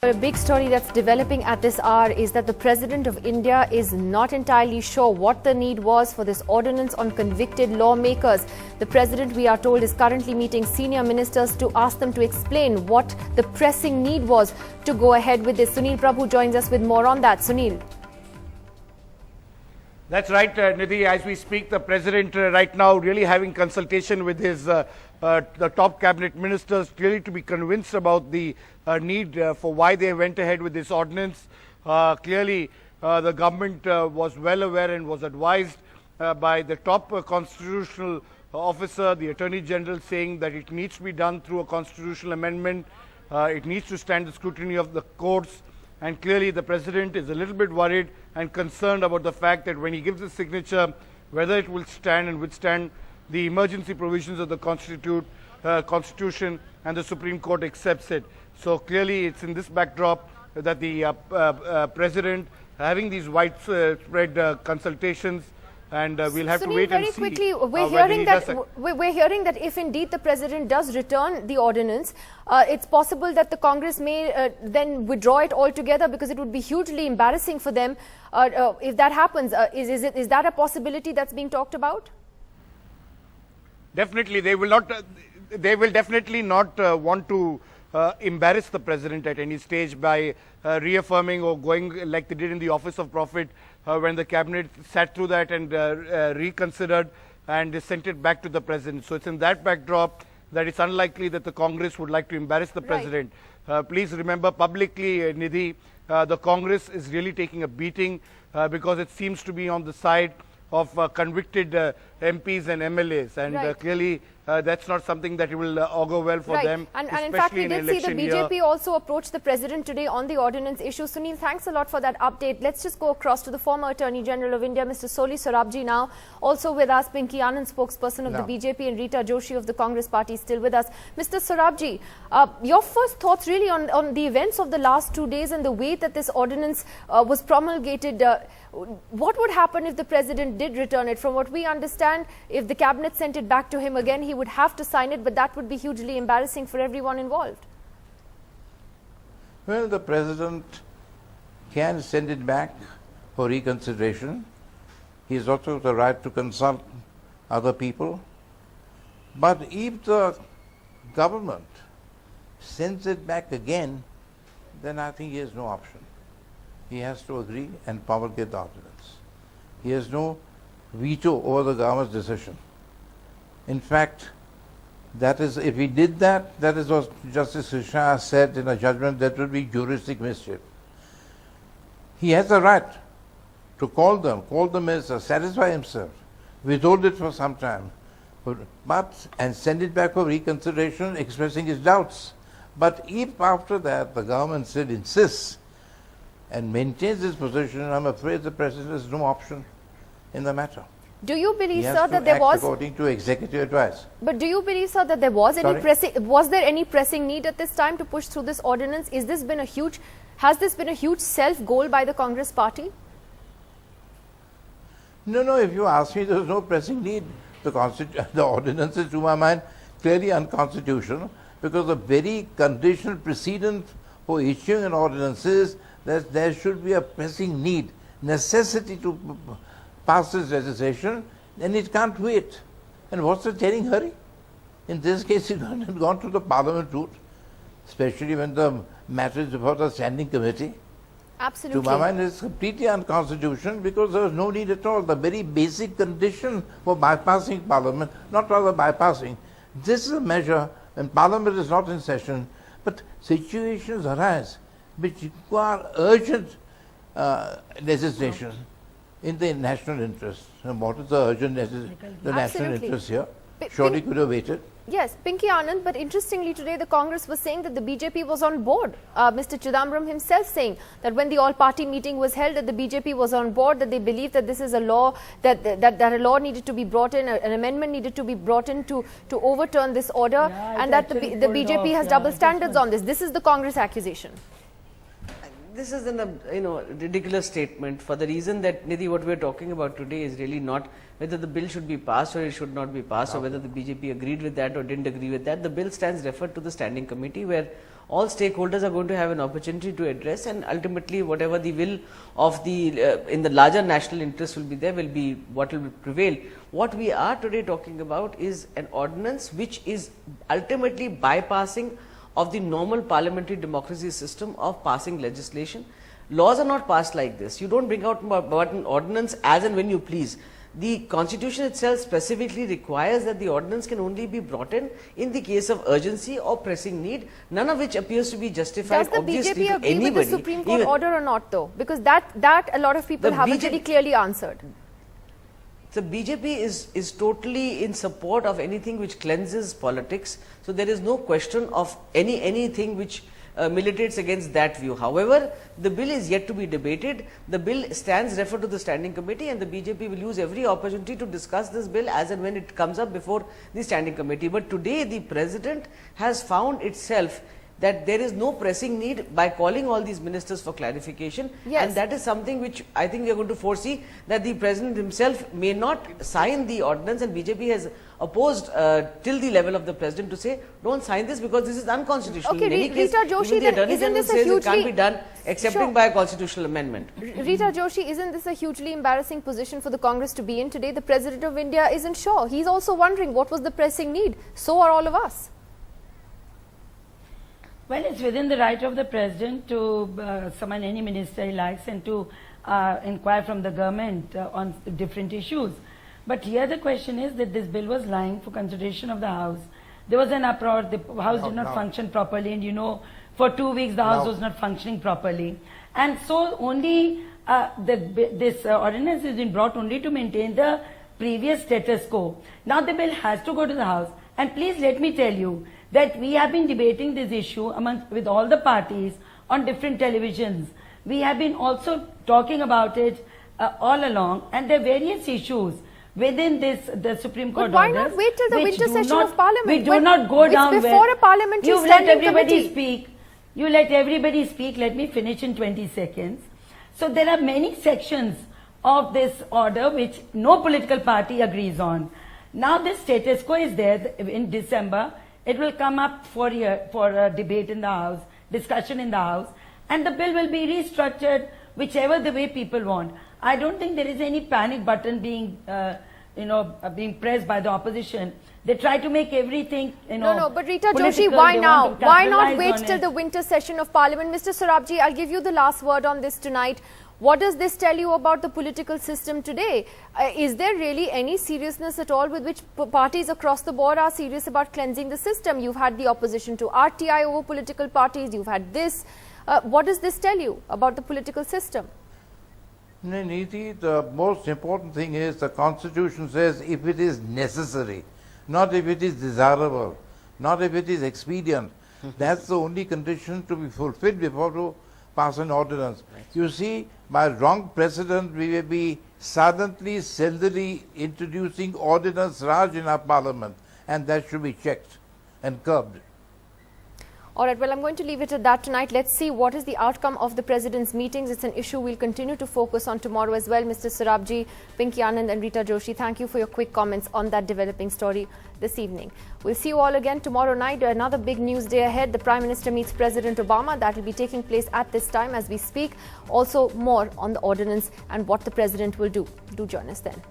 But a big story that's developing at this hour is that the President of India is not entirely sure what the need was for this ordinance on convicted lawmakers. The President, we are told, is currently meeting senior ministers to ask them to explain what the pressing need was to go ahead with this. Sunil Prabhu joins us with more on that. Sunil. That's right, Nidhi. As we speak, the President right now really having consultation with his the top cabinet ministers, clearly to be convinced about the need for why they went ahead with this ordinance. Clearly, the government was well aware and was advised by the top constitutional officer, the Attorney General, saying that it needs to be done through a constitutional amendment. It needs to stand the scrutiny of the courts. And clearly the President is a little bit worried and concerned about the fact that when he gives his signature, whether it will stand and withstand the emergency provisions of the Constitution, and the Supreme Court accepts it. So clearly it's in this backdrop that the President having these widespread consultations, and we'll have to wait and see. Very quickly, we're hearing that if indeed the President does return the ordinance, it's possible that the Congress may then withdraw it altogether, because it would be hugely embarrassing for them if that happens. Is that a possibility that's being talked about? Definitely, they will not. They will definitely not want to embarrass the President at any stage by reaffirming or going like they did in the Office of Prophet when the cabinet sat through that and reconsidered and sent it back to the President. So it's in that backdrop that it's unlikely that the Congress would like to embarrass the President. Please remember publicly, Nidhi, the Congress is really taking a beating because it seems to be on the side of convicted MPs and MLAs, and clearly that's not something that will augur well for them. And in fact, we did see the BJP also approach the President today on the ordinance issue. Sunil, thanks a lot for that update. Let's just go across to the former Attorney General of India, Mr. Soli Sorabji, now. Also with us, Pinky Anand, spokesperson of the BJP, and Rita Joshi of the Congress party, still with us. Mr. Sorabji, your first thoughts really on the events of the last 2 days and the way that this ordinance was promulgated. What would happen if the President did return it? From what we understand, if the cabinet sent it back to him again, he would have to sign it, but that would be hugely embarrassing for everyone involved. Well, the President can send it back for reconsideration. He has also the right to consult other people. But if the government sends it back again, then I think he has no option. He has to agree and promulgate the ordinance. He has no veto over the government's decision. In fact, that is, if he did that, that is what Justice Krishna said in a judgment, that would be juristic mischief. He has the right to call the minister, satisfy himself, withhold it for some time, and send it back for reconsideration, expressing his doubts. But if after that the government still insists and maintains his position, I'm afraid the President has no option in the matter. Do you believe, sir, that there was, according to executive advice? But do you believe, sir, that there was any pressing? Was there any pressing need at this time to push through this ordinance? Has this been a huge self goal by the Congress party? No. If you ask me, there was no pressing need. The ordinance is, to my mind, clearly unconstitutional, because the very conditional precedent for issuing an ordinance is that there should be a pressing need, necessity to pass this legislation, and it can't wait. And what's the tearing hurry? In this case, it had gone to the Parliament route, especially when the matter is before the standing committee. Absolutely. To my mind, it's completely unconstitutional, because there was no need at all. The very basic condition for bypassing Parliament, not rather bypassing, this is a measure when Parliament is not in session, but situations arise which require urgent legislation in the national interest. And what is the urgent national interest here? Surely could have waited. Yes, Pinky Anand, but interestingly today the Congress was saying that the BJP was on board. Mr. Chidambaram himself saying that when the all-party meeting was held, that the BJP was on board, that they believe that this is a law, that a law needed to be brought in, an amendment needed to be brought in to overturn this order, and that the BJP has double standards on this. This is the Congress accusation. This is a ridiculous statement, for the reason that, Nidhi, what we are talking about today is really not whether the bill should be passed or it should not be passed, or whether the BJP agreed with that or didn't agree with that. The bill stands referred to the standing committee, where all stakeholders are going to have an opportunity to address, and ultimately whatever the will of the in the larger national interest will be there, will be what will prevail. What we are today talking about is an ordinance which is ultimately bypassing of the normal parliamentary democracy system of passing legislation. Laws are not passed like this. You don't bring out an ordinance as and when you please. The constitution itself specifically requires that the ordinance can only be brought in the case of urgency or pressing need, none of which appears to be justified. Does the obviously BJP agree anybody, with the Supreme Court order or not though? Because that a lot of people haven't very clearly answered. The BJP is totally in support of anything which cleanses politics. So there is no question of anything which militates against that view. However, the bill is yet to be debated. The bill stands referred to the standing committee, and the BJP will use every opportunity to discuss this bill as and when it comes up before the standing committee. But today the president has found itself that there is no pressing need by calling all these ministers for clarification, and that is something which I think we are going to foresee, that the president himself may not sign the ordinance, and BJP has opposed till the level of the president to say don't sign this because this is unconstitutional. Okay, in any case, Rita Joshi, even the Attorney General says it can't be done excepting by a constitutional amendment. Rita Joshi, isn't this a hugely embarrassing position for the Congress to be in today? The President of India isn't sure. He's also wondering what was the pressing need. So are all of us. Well, it's within the right of the President to summon any minister he likes and to inquire from the government on different issues. But here the question is that this bill was lying for consideration of the House. There was an uproar, the House did not function properly, and you know, for 2 weeks the House was not functioning properly. And so only this ordinance has been brought only to maintain the previous status quo. Now the bill has to go to the House, and please let me tell you that we have been debating this issue with all the parties on different televisions. We have been also talking about it all along, and there are various issues within the Supreme Court. But why not wait till the winter session of Parliament? We do not go down it's before a parliamentary you let standing everybody committee. speak. You let everybody speak. Let me finish in 20 seconds. So there are many sections of this order which no political party agrees on. Now this status quo is there. In December it will come up for a debate in the House, discussion in the House, and the bill will be restructured whichever the way people want. I don't think there is any panic button being being pressed by the opposition. They try to make everything, No, but Rita political. Joshi, why They now? want to Why not capitalize wait on till it. the winter session of Parliament? Mr. Sorabji, I'll give you the last word on this tonight. What does this tell you about the political system today? Is there really any seriousness at all with which parties across the board are serious about cleansing the system? You've had the opposition to RTI over political parties. You've had this. What does this tell you about the political system? Niti, the most important thing is the Constitution says if it is necessary, not if it is desirable, not if it is expedient. That's the only condition to be fulfilled before to pass an ordinance. You see, by wrong precedent, we will be silently, stealthily introducing ordinance Raj in our Parliament, and that should be checked and curbed. All right, well, I'm going to leave it at that tonight. Let's see what is the outcome of the President's meetings. It's an issue we'll continue to focus on tomorrow as well. Mr. Sorabji, Pinky Anand and Rita Joshi, thank you for your quick comments on that developing story this evening. We'll see you all again tomorrow night. Another big news day ahead. The Prime Minister meets President Obama. That will be taking place at this time as we speak. Also more on the ordinance and what the President will do. Do join us then.